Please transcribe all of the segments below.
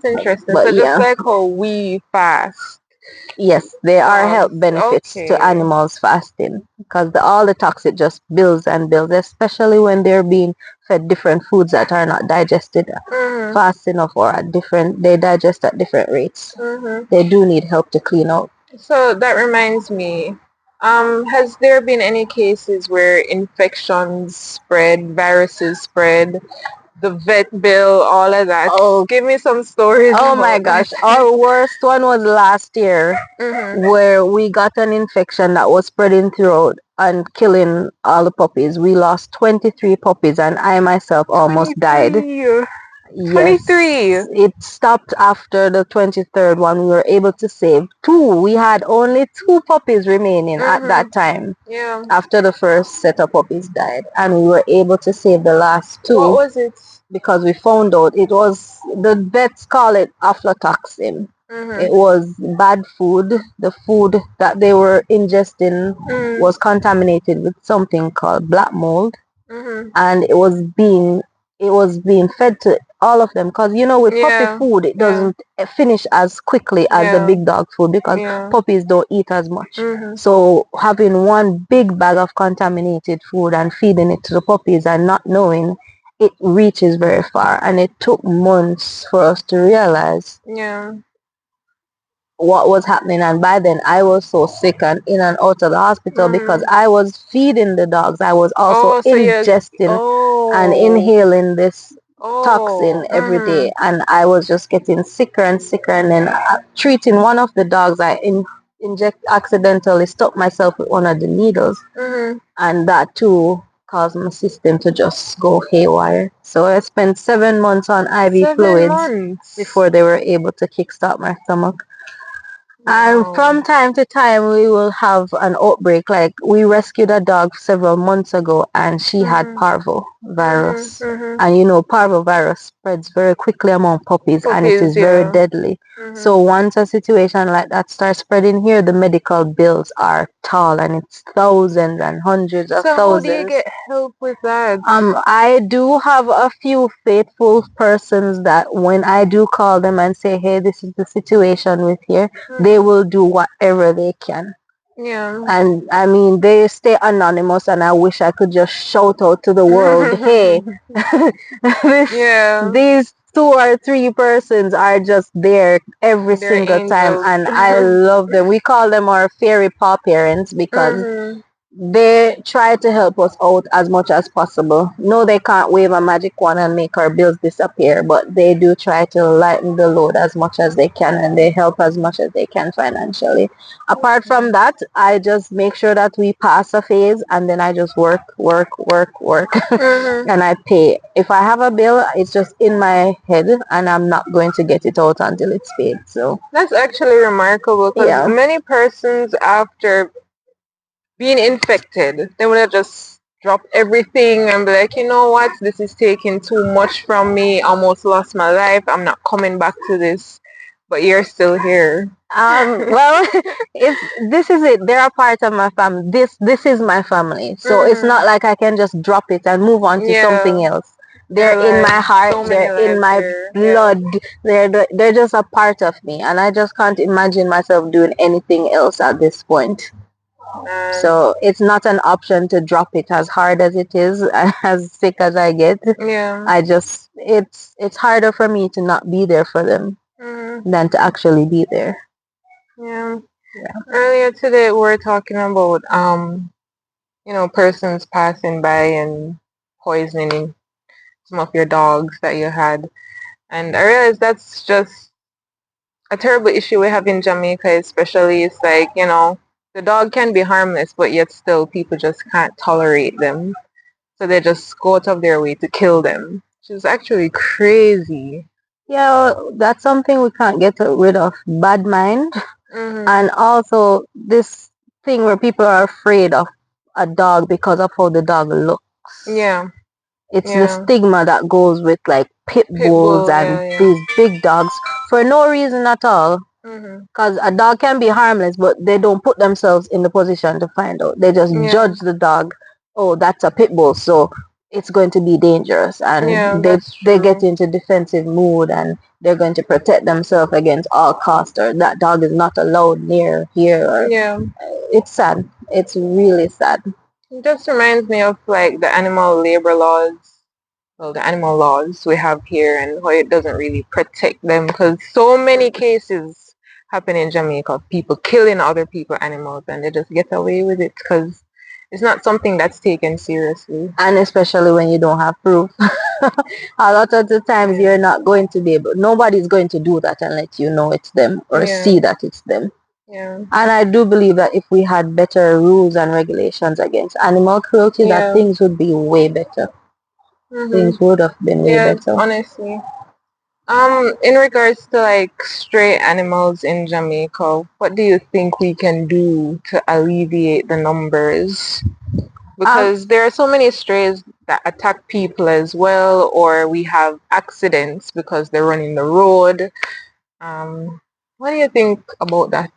That's interesting. But So just yeah, like how we fast yes, there are health dogs. benefits to Okay. animals fasting because all the toxic just builds and builds, especially when they're being fed different foods that are not digested Mhm. fast enough or at different, they digest at different rates. Mhm. They do need help to clean out. So that reminds me, has there been any cases where infections spread, viruses spread, the vet bill, all of that? Oh, Give me some stories oh my about that. gosh. Our worst one was last year Mhm. where we got an infection that was spreading throughout and killing all the puppies. We lost 23 puppies and I myself almost died. 23. Yes, 23. it stopped after the 23rd one. We were able to save two. We had only two puppies remaining at that Mhm. time Yeah. after the first set of puppies died. And we were able to save the last What two was it? because we found out it was, the vets call it aflatoxin. It Mhm. was bad food. The food that they were ingesting Mhm. was contaminated with something called black mold, Mhm. and it was being fed to all of them because with puppy Yeah. food it Yeah. doesn't finish as quickly as the Yeah. big dog food because Yeah. puppies don't eat as much. Mhm. So having one big bag of contaminated food and feeding it to the puppies and not knowing, it reaches very far, and it took months for us to realize Yeah. what was happening. And by then I was so sick and in and out of the hospital because Mhm. I was feeding the dogs. I was also Oh, so you. ingesting and Oh. inhaling this Oh. toxin every day, Mhm. and I was just getting sicker and sicker. And then treating one of the dogs, I inject accidentally stuck myself with one of the needles, Mhm. and that too caused my system to just go haywire. So I spent 7 months on IV 7 months. fluids before they were able to kickstart my stomach. And Wow. from time to time, we will have an outbreak. Like we rescued a dog several months ago, and she had Mhm. Mhm. parvovirus. Mhm. And parvovirus spreads very quickly among puppies, and it Puppies, is very yeah. deadly. Mhm. So once a situation like that starts spreading here, the medical bills are tall, and it's thousands and hundreds of So how do you thousands. get help with that? I do have a few faithful persons that when I do call them and say, hey, this is the situation with here, they Mhm. will do whatever they can. Yeah. And I mean, they stay anonymous, and I wish I could just shout out to the world, hey, Yeah. these two or three persons are just there every They're single time, angels. and I love them. We call them our fairy paw parents because Mhm. they try to help us out as much as possible. No, they can't wave a magic wand and make our bills disappear, but they do try to lighten the load as much as they can, and they help as much as they can financially. Apart from that, I just make sure that we pass a phase, and then I just work, work, work, work, Mhm. and I pay. If I have a bill, it's just in my head, and I'm not going to get it out until it's paid. So, That's actually remarkable because yeah. many persons after being infected, they would have just dropped everything and be like, you know what, this is taking too much from me. Almost lost my life. I'm not coming back to this. But you're still here. Well, it's this is it. They're a part of my family. This is my family. So it's not Mhm. like I can just drop it and move on to something Yeah. else. They're Their in my lives, heart. so many They're in lives my there. Yeah. blood. They're just a part of me, and I just can't imagine myself doing anything else at this point. Man. So it's not an option to drop it, as hard as it is, as sick as I get. Yeah. It's harder for me to not be there for them Mhm. than to actually be there. Yeah. Earlier today we were talking about persons passing by and poisoning some of your dogs that you had. And I realized that's just a terrible issue we have in Jamaica, especially. It's like, the dog can be harmless, but yet still people just can't tolerate them. So they just go out of their way to kill them, which is actually crazy. Yeah, that's something we can't get rid of. Bad mind. Mhm. And also this thing where people are afraid of a dog because of how the dog looks. Yeah. It's the Yeah. stigma that goes with like pit Pit bulls bull. and Yeah. Yeah. these big dogs for no reason at all. Mhm. Because a dog can be harmless, but they don't put themselves in the position to find out. They just Yeah. judge the dog. Oh, that's a pit bull. So it's going to be dangerous, and Yeah, they that's they get true. into defensive mood, and they're going to protect themselves against all cost, or that dog is not allowed near here, or Yeah. it's sad. It's really sad. It just reminds me of like the animal labor laws, well, the animal laws we have here and how it doesn't really protect them because so many cases happen in Jamaica of people killing other people animals and they just get away with it because it's not something that's taken seriously. And especially when you don't have proof. A lot of the times Yeah. you're not going to be able, nobody's going to do that and let you know it's them or Yeah. see that it's them. Yeah. And I do believe that if we had better rules and regulations against animal cruelty, that Yeah. things would be way better. Things Mhm. would have been way Yeah, better. honestly. In regards to like stray animals in Jamaica, what do you think we can do to alleviate the numbers? Um, Because there are so many strays that attack people as well, or we have accidents because they're running the road. What do you think about that?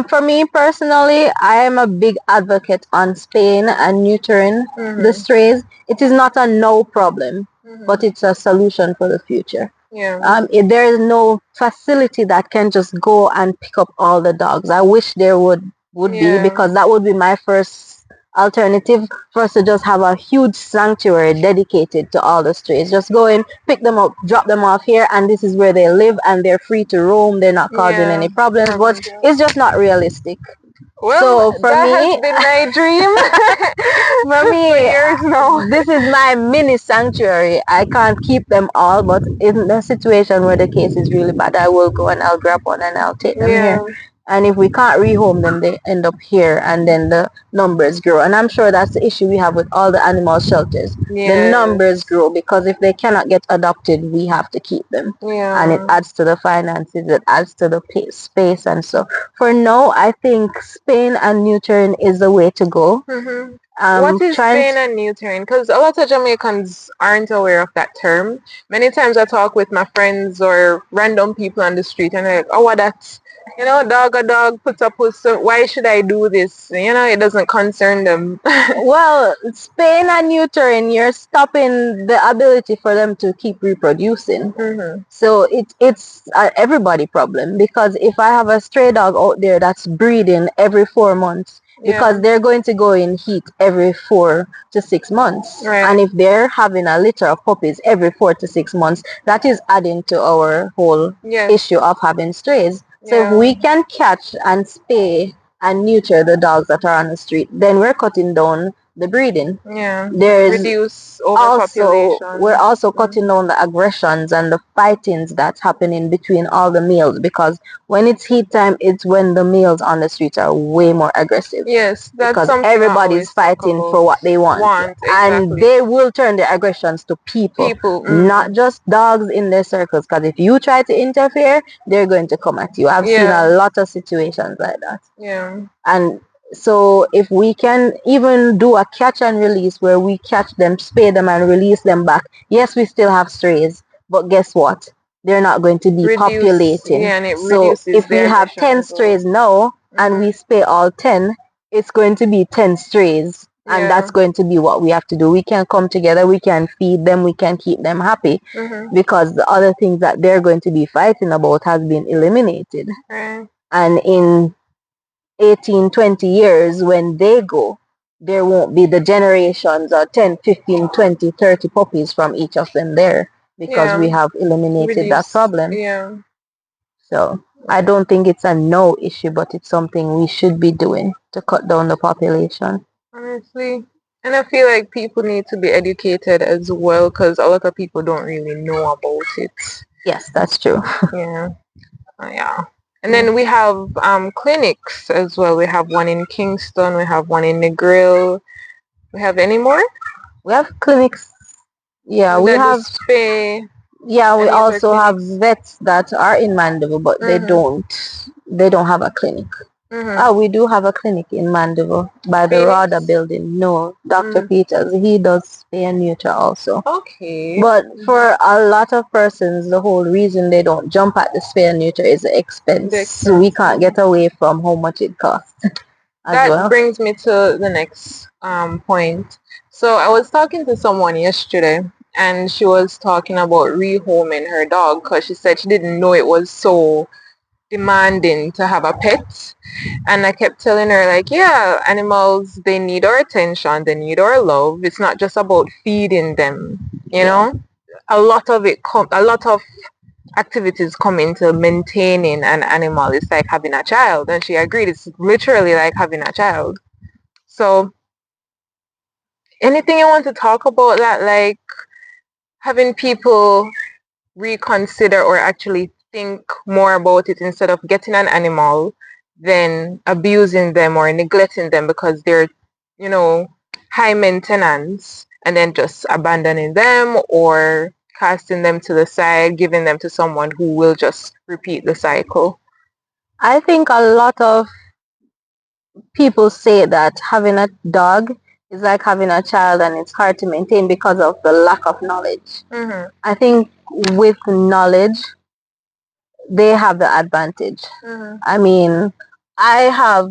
For me personally, I am a big advocate on spaying and neutering the Mhm. strays. It is not a no problem, but Mhm. it's a solution for the future. Yeah. There is no facility that can just go and pick up all the dogs. I wish there would be, Yeah. because that would be my first alternative, for us to just have a huge sanctuary dedicated to all the strays. Just go in, pick them up, drop them off here, and this is where they live, and they're free to roam. They're not causing Yeah. any problems, but Problems. Yeah. it's just not realistic. Well, So for that has me, been my dream for for me, years now. this is my mini sanctuary. I can't keep them all, but in the situation where the case is really bad, I will go and I'll grab one and I'll take them here. Yeah. And if we can't rehome them, they end up here, and then the numbers grow. And I'm sure that's the issue we have with all the animal shelters. The numbers Yes. grow, because if they cannot get adopted, we have to keep them. And it Yeah. adds to the finances, it adds to the space and so. For now, I think spaying and neutering is the way to go. Mm-hmm. What is Trying spaying and neutering? Because a lot of Jamaicans aren't aware of that term. Many times I talk with my friends or random people on the street and they're like, oh, what that's, dog a dog, puts a puss, so why should I do this? It doesn't concern them. Well, spaying and neutering, you're stopping the ability for them to keep reproducing. Mm-hmm. So it's a everybody problem, because if I have a stray dog out there that's breeding every 4 months, because Yeah, they're going to go in heat every 4 to 6 months, and right. if they're having a litter of puppies every 4 to 6 months, that is adding to our whole Yes. issue of having strays. So if Yeah, we can catch and spay and neuter the dogs that are on the street, then we're cutting down the breeding. yeah. There's Reduce also, we're overpopulation. also Mm. cutting down the aggressions and the fightings that's happening between all the males, because when it's heat time, it's when the males on the streets are way more aggressive, Yes, that's because something I everybody's always talk fighting about. for what they want, Want, and exactly. they will turn their aggressions to people, People. not Mm. just dogs in their circles, because if you try to interfere, they're going to come at you. I've seen a Yeah, lot of situations like that. yeah. And so if we can even do a catch and release, where we catch them, spay them, and release them back, yes, we still have strays, but guess what? They're not going to be Reduce, populating. yeah, and it So reduces if we their have aggression 10 as well. strays now and we Hmm. spay all 10, it's going to be 10 strays. And that's Yeah. going to be what we have to do. We can come together, we can feed them, we can keep them happy, Hmm. because the other things that they're going to be fighting about has been eliminated. Right. And in 18, 20 years, when they go, there won't be the generations or 10, 15, 20, 30 puppies from each of them there, because we Yeah. have eliminated that Reduce. problem. Yeah. So I don't think it's a no issue, but it's something we should be doing to cut down the population. Honestly. And I feel like people need to be educated as well because a lot of people don't really know about it. Yes, that's true. Yeah. Yeah. And Yeah. then we have clinics as well. We have one in Kingston. We have one in Negril. We have any more? We have clinics. Yeah, we That do have. spay Yeah, we and neuter also have clinics. vets that are in Mandeville, but they Mm-hmm. don't. They don't have a clinic. Mm-hmm. Ah, we do have a clinic in Mandeville by the RADA Phoenix. building. No, Dr. Mm. Peters, he does spay and neuter also. Okay. But for a lot of persons, the whole reason they don't jump at the spay and neuter is the The expense. We expense. can't get away from how much it costs. as That well. brings me to the next point. So I was talking to someone yesterday, and she was talking about rehoming her dog because she said she didn't know it was so demanding to have a pet. And I kept telling her, like, yeah, animals, they need our attention, they need our love. It's not just about feeding them, you Yeah. know? A lot of activities come into maintaining an animal. It's like having a child. And she agreed, it's literally like having a child. So anything you want to talk about that, like having people reconsider or actually think more about it instead of getting an animal, then abusing them or neglecting them because they're, you know, high maintenance, and then just abandoning them or casting them to the side, giving them to someone who will just repeat the cycle. I think a lot of people say that having a dog is like having a child and it's hard to maintain because of the lack of knowledge. Mhm. I think with knowledge, they have the advantage. Mhm. I mean, I have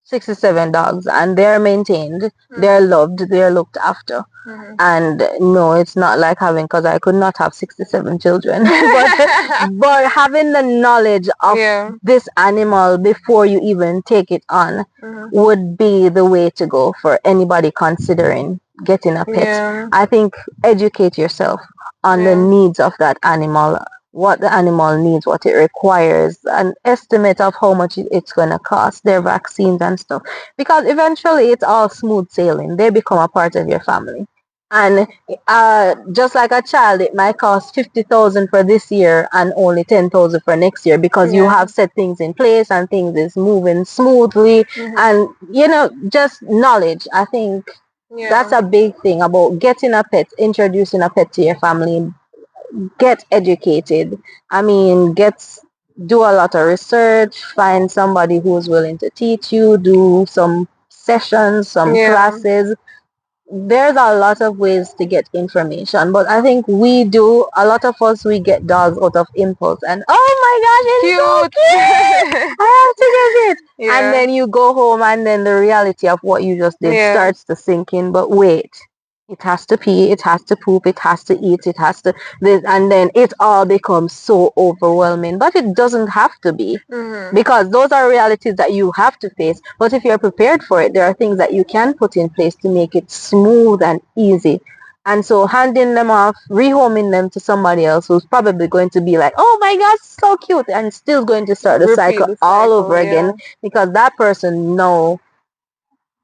67 dogs and they're maintained, they're Mhm. loved, they're looked after. Mhm. And no, it's not like having, because I could not have 67 children. but having the knowledge of Yeah. this animal before you even take it on Mhm. would be the way to go for anybody considering getting a pet. Yeah. I think educate yourself on the Yeah. needs of that animal, what the animal needs, what it requires, an estimate of how much it's going to cost, their vaccines and stuff. Because eventually it's all smooth sailing. They become a part of your family. And just like a child, it might cost 50,000 for this year and only 10,000 for next year because you Yeah. have set things in place and things is moving smoothly. Mhm. And just knowledge. I think that's Yeah. a big thing about getting a pet, introducing a pet to your family. Get educated. I mean, do a lot of research, find somebody who's willing to teach you, do some sessions, some Yeah. classes. There's a lot of ways to get information, but I think a lot of us, we get dogs out of impulse and, oh my gosh, it's so Cute. cute! I have to get it! And Yeah. then you go home and then the reality of what you just did Yeah. starts to sink in, but wait. It has to pee, it has to poop, it has to eat, it has to this, and then it all becomes so overwhelming. But it doesn't have to be Mhm. because those are realities that you have to face. But if you're prepared for it, there are things that you can put in place to make it smooth and easy. And so handing them off, rehoming them to somebody else who's probably going to be like, oh my gosh, so cute, and still going to start the Repeat cycle the all over cycle. again Yeah. because that person now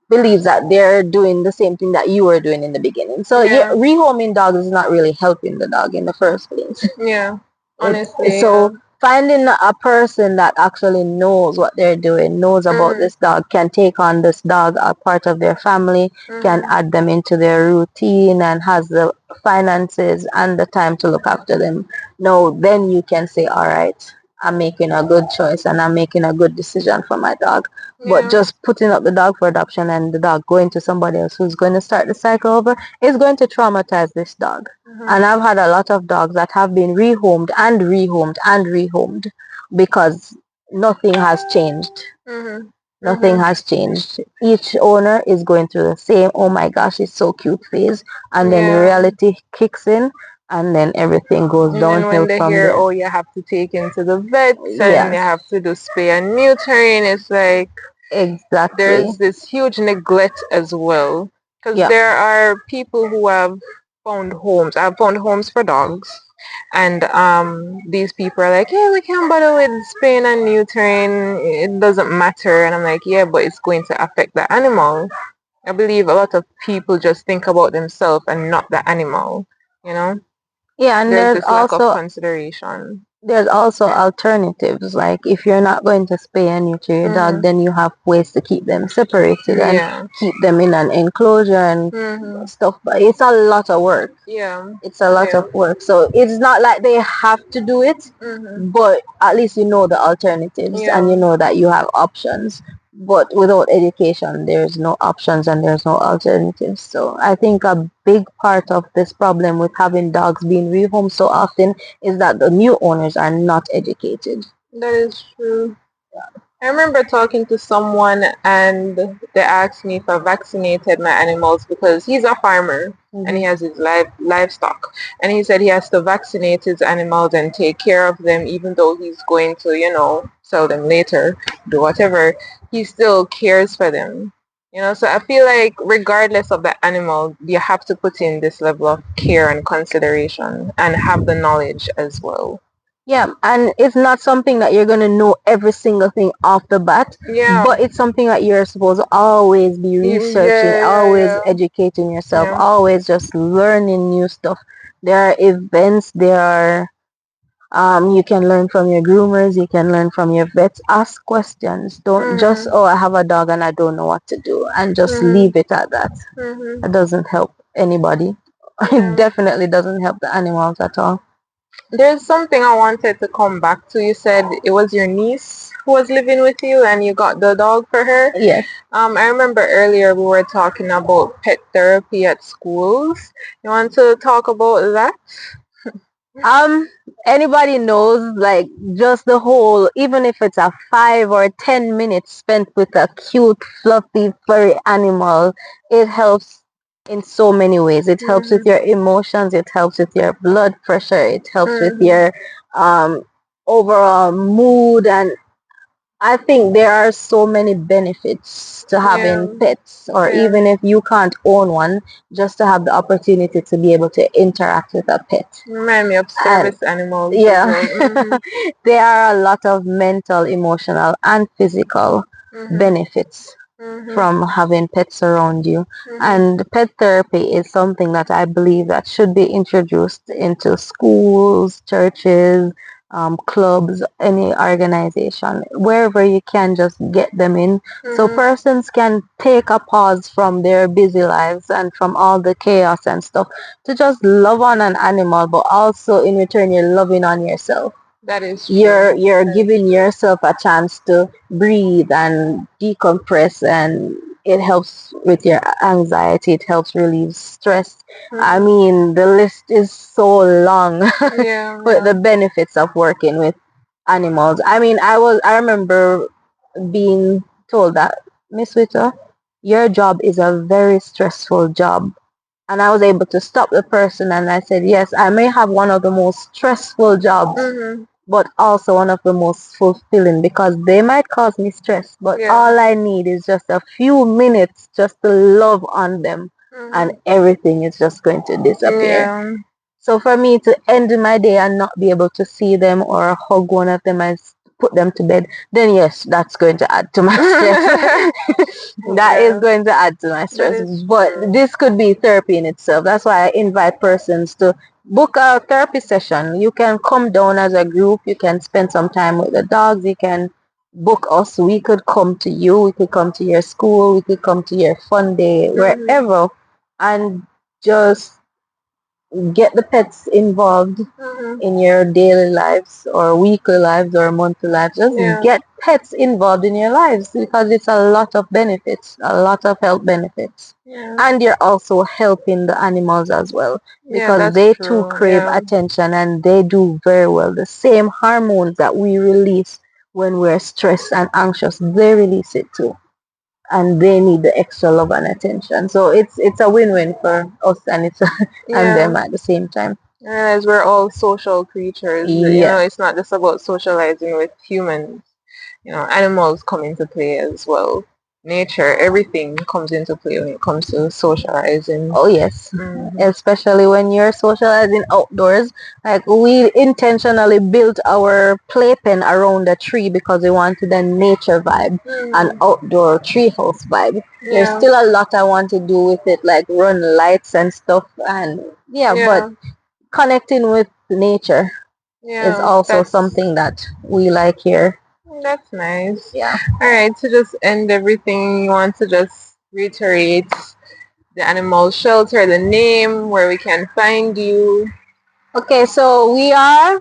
believes that they're doing the same thing that you were doing in the beginning. So yeah, Yeah. rehoming dogs is not really helping the dog in the first place. Yeah. It's Honestly, yeah. so finding a person that actually knows what they're doing, knows about Mhm. this dog, can take on this dog as part of their family, can Mhm. add them into their routine and has the finances and the time to look after them. No, then you can say, all right, I'm making a good choice and I'm making a good decision for my dog. But Yeah. just putting up the dog for adoption and the dog going to somebody else who's going to start the cycle over is going to traumatize this dog. Mhm. And I've had a lot of dogs that have been rehomed and rehomed and rehomed because nothing has changed. Mhm. Nothing Mhm. has changed. Each owner is going through the same, oh my gosh, it's so cute phase. And then Yeah. reality kicks in and then everything goes And then downhill when they from hear, there. oh, you have to take into the vets and you Yes, have to do spay and neutering, it's like exactly. there's this huge neglect as well. Because Yeah. there are people who have found homes. I've found homes for dogs. And these people are like, yeah, we can't bother with spaying and neutering. It doesn't matter. And I'm like, yeah, but it's going to affect the animal. I believe a lot of people just think about themselves and not the animal. You know, Yeah, and there's this lack of consideration. there's also alternatives. Like if you're not going to spay and neuter your dog, Mhm. then you have ways to keep them separated and Yeah. keep them in an enclosure and Mhm. stuff. But it's a lot of work. Yeah. It's a lot Yeah. of work. So it's not like they have to do it, Mhm. but at least you know the alternatives and you Yeah. know that you have options. But without education, there's no options and there's no alternatives. So I think a big part of this problem with having dogs being rehomed so often is that the new owners are not educated. That is true. I remember talking to someone and they asked me if I vaccinated my animals because he's a farmer and he Hmm. has his livestock. And he said he has to vaccinate his animals and take care of them even though he's going to, sell them later, do whatever. He still cares for them. So I feel like regardless of the animal, you have to put in this level of care and consideration and have the knowledge as well. Yeah, and it's not something that you're gonna know every single thing off the bat, Yeah. but it's something that you're supposed to always be researching, Yeah, yeah, always yeah. educating yourself, Yeah. always just learning new stuff. There are events, there are you can learn from your groomers, you can learn from your vets. Ask questions. Don't just, Mhm. oh, I have a dog and I don't know what to do, and just Mhm. leave it at that. Mhm. That doesn't help anybody. It Yeah. definitely doesn't help the animals at all. There's something I wanted to come back to. You said it was your niece who was living with you and you got the dog for her. Yes. I remember earlier we were talking about pet therapy at schools. You want to talk about that? Um, Anybody knows, like, just the whole, even if it's a 5 or 10 minutes spent with a cute, fluffy, furry animal, it helps in so many ways. It helps with Mhm. your emotions, it helps with your blood pressure, it helps with Mhm. your um overall mood, and I think there are so many benefits to Yeah. having pets, or Yeah. even if you can't own one, just to have the opportunity to be able to interact with a pet. Remind me of And service animals as yeah, well. Mhm. there are a lot of mental, emotional, and physical Mhm. benefits Mhm. from having pets around you. Mhm. And pet therapy is something that I believe that should be introduced into schools, churches, clubs, any organization, wherever you can just get them in. So Mhm. persons can take a pause from their busy lives and from all the chaos and stuff to just love on an animal, but also in return you're loving on yourself. That is you're true. you're That is giving true. yourself a chance to breathe and decompress, and it helps with your anxiety, it helps relieve stress. I Mhm. mean, the list is so long Yeah. with Yeah. the benefits of working with animals. I mean, I remember being told that, Miss Witter, your job is a very stressful job. And I was able to stop the person and I said, yes, I may have one of the most stressful jobs, Mhm. but also one of the most fulfilling, because they might cause me stress, but Yeah. all I need is just a few minutes just to love on them, and Mhm. everything is just going to disappear. Yeah. So for me to end my day and not be able to see them or hug one of them and put them to bed, then yes, that's going to add to my stress. That is Yeah. going to add to my That stress. is But true. this could be therapy in itself. That's why I invite persons to book a therapy session. You can come down as a group. You can spend some time with the dogs. You can book us. We could come to you. We could come to your school. We could come to your fun day, Mhm. wherever, and just get the pets involved Mhm. in your daily lives or weekly lives or monthly lives. Just Yeah. get pets involved in your lives, because it's a lot of benefits, a lot of health benefits. Yeah. And you're also helping the animals as well, Yeah, because that's they too true. crave Yeah. attention and they do very well. The same hormones that we release when we're stressed and anxious, they release it too. And they need the extra love and attention. So it's a win-win for us, and it's and Yeah. them at the same time. As we're all social creatures, Yes. it's not just about socializing with humans. Animals come into play as well. Nature, everything comes into play when it comes to socializing. Oh yes, Hmm. especially when you're socializing outdoors. Like, we intentionally built our playpen around a tree because we wanted a nature vibe, an Hmm. outdoor treehouse vibe. There's Yeah. still a lot I want to do with it, like run lights and stuff, and yeah, but Yeah. connecting with nature is Yeah. also That's something that we like here. that's nice. Yeah. All right. To just end everything, you want to just reiterate the animal shelter, the name, where we can find you. Okay, so we are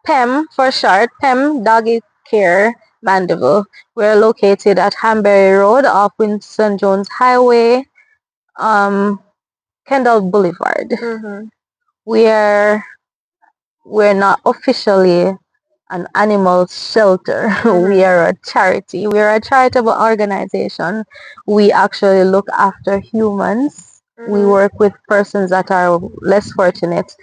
PEM for short, PEM Doggy Care Mandeville. We're located at Hanbury Road off Winston Jones Highway, um, Kendall Boulevard. Mm-hmm. We're we're not officially an animal shelter. We Mhm. are a charity. We are a charitable organization. We actually look after humans. We Mhm. work with persons that are less fortunate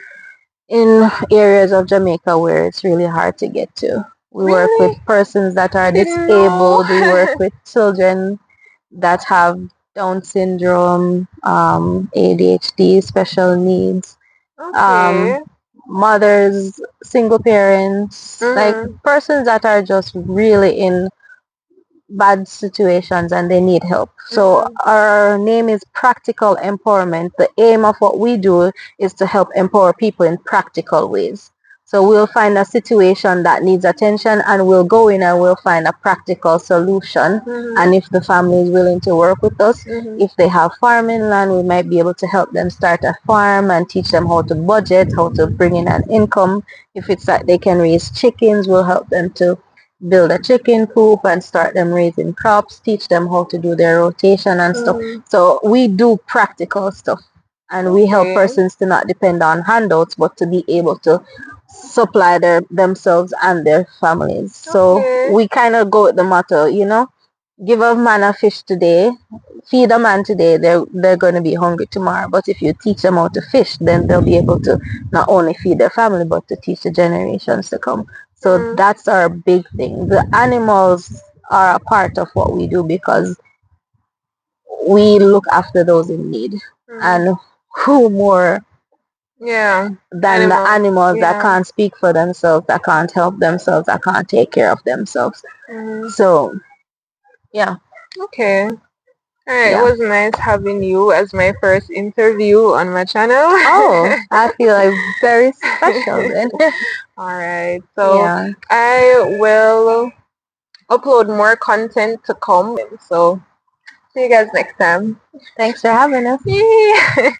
in areas of Jamaica where it's really hard to get to. We work with Really? persons that I are didn't know. disabled. We work with children that have Down syndrome, ADHD, special needs, um, Okay. mothers, single parents, like Mhm. persons that are just really in bad situations and they need help. So Mhm. our name is Practical Empowerment. The aim of what we do is to help empower people in practical ways. So we'll find a situation that needs attention and we'll go in and we'll find a practical solution. Mhm. And if the family is willing to work with us, Mhm. if they have farming land, we might be able to help them start a farm and teach them how to budget, how to bring in an income. If it's that they can raise chickens, we'll help them to build a chicken coop and start them raising crops, teach them how to do their rotation and stuff. Mhm. So we do practical stuff and we help Okay. persons to not depend on handouts but to be able to supply themselves and their families. So Okay. we kind of go with the motto, give a man a fish today, feed a man today, they're going to be hungry tomorrow. But if you teach them how to fish, then they'll be able to not only feed their family, but to teach the generations to come. So Mhm. that's our big thing. The animals are a part of what we do because we look after those in need. Mhm. And who more Yeah. than the Animals. animals that Yeah. can't speak for themselves, that can't help themselves, that can't take care of themselves. Mhm. So yeah, Okay. Alright, it yeah. was nice having you as my first interview on my channel. Oh, I feel like very special then. Alright, so Yeah. I will upload more content to come. So see you guys next time. Thanks for having us. Yay!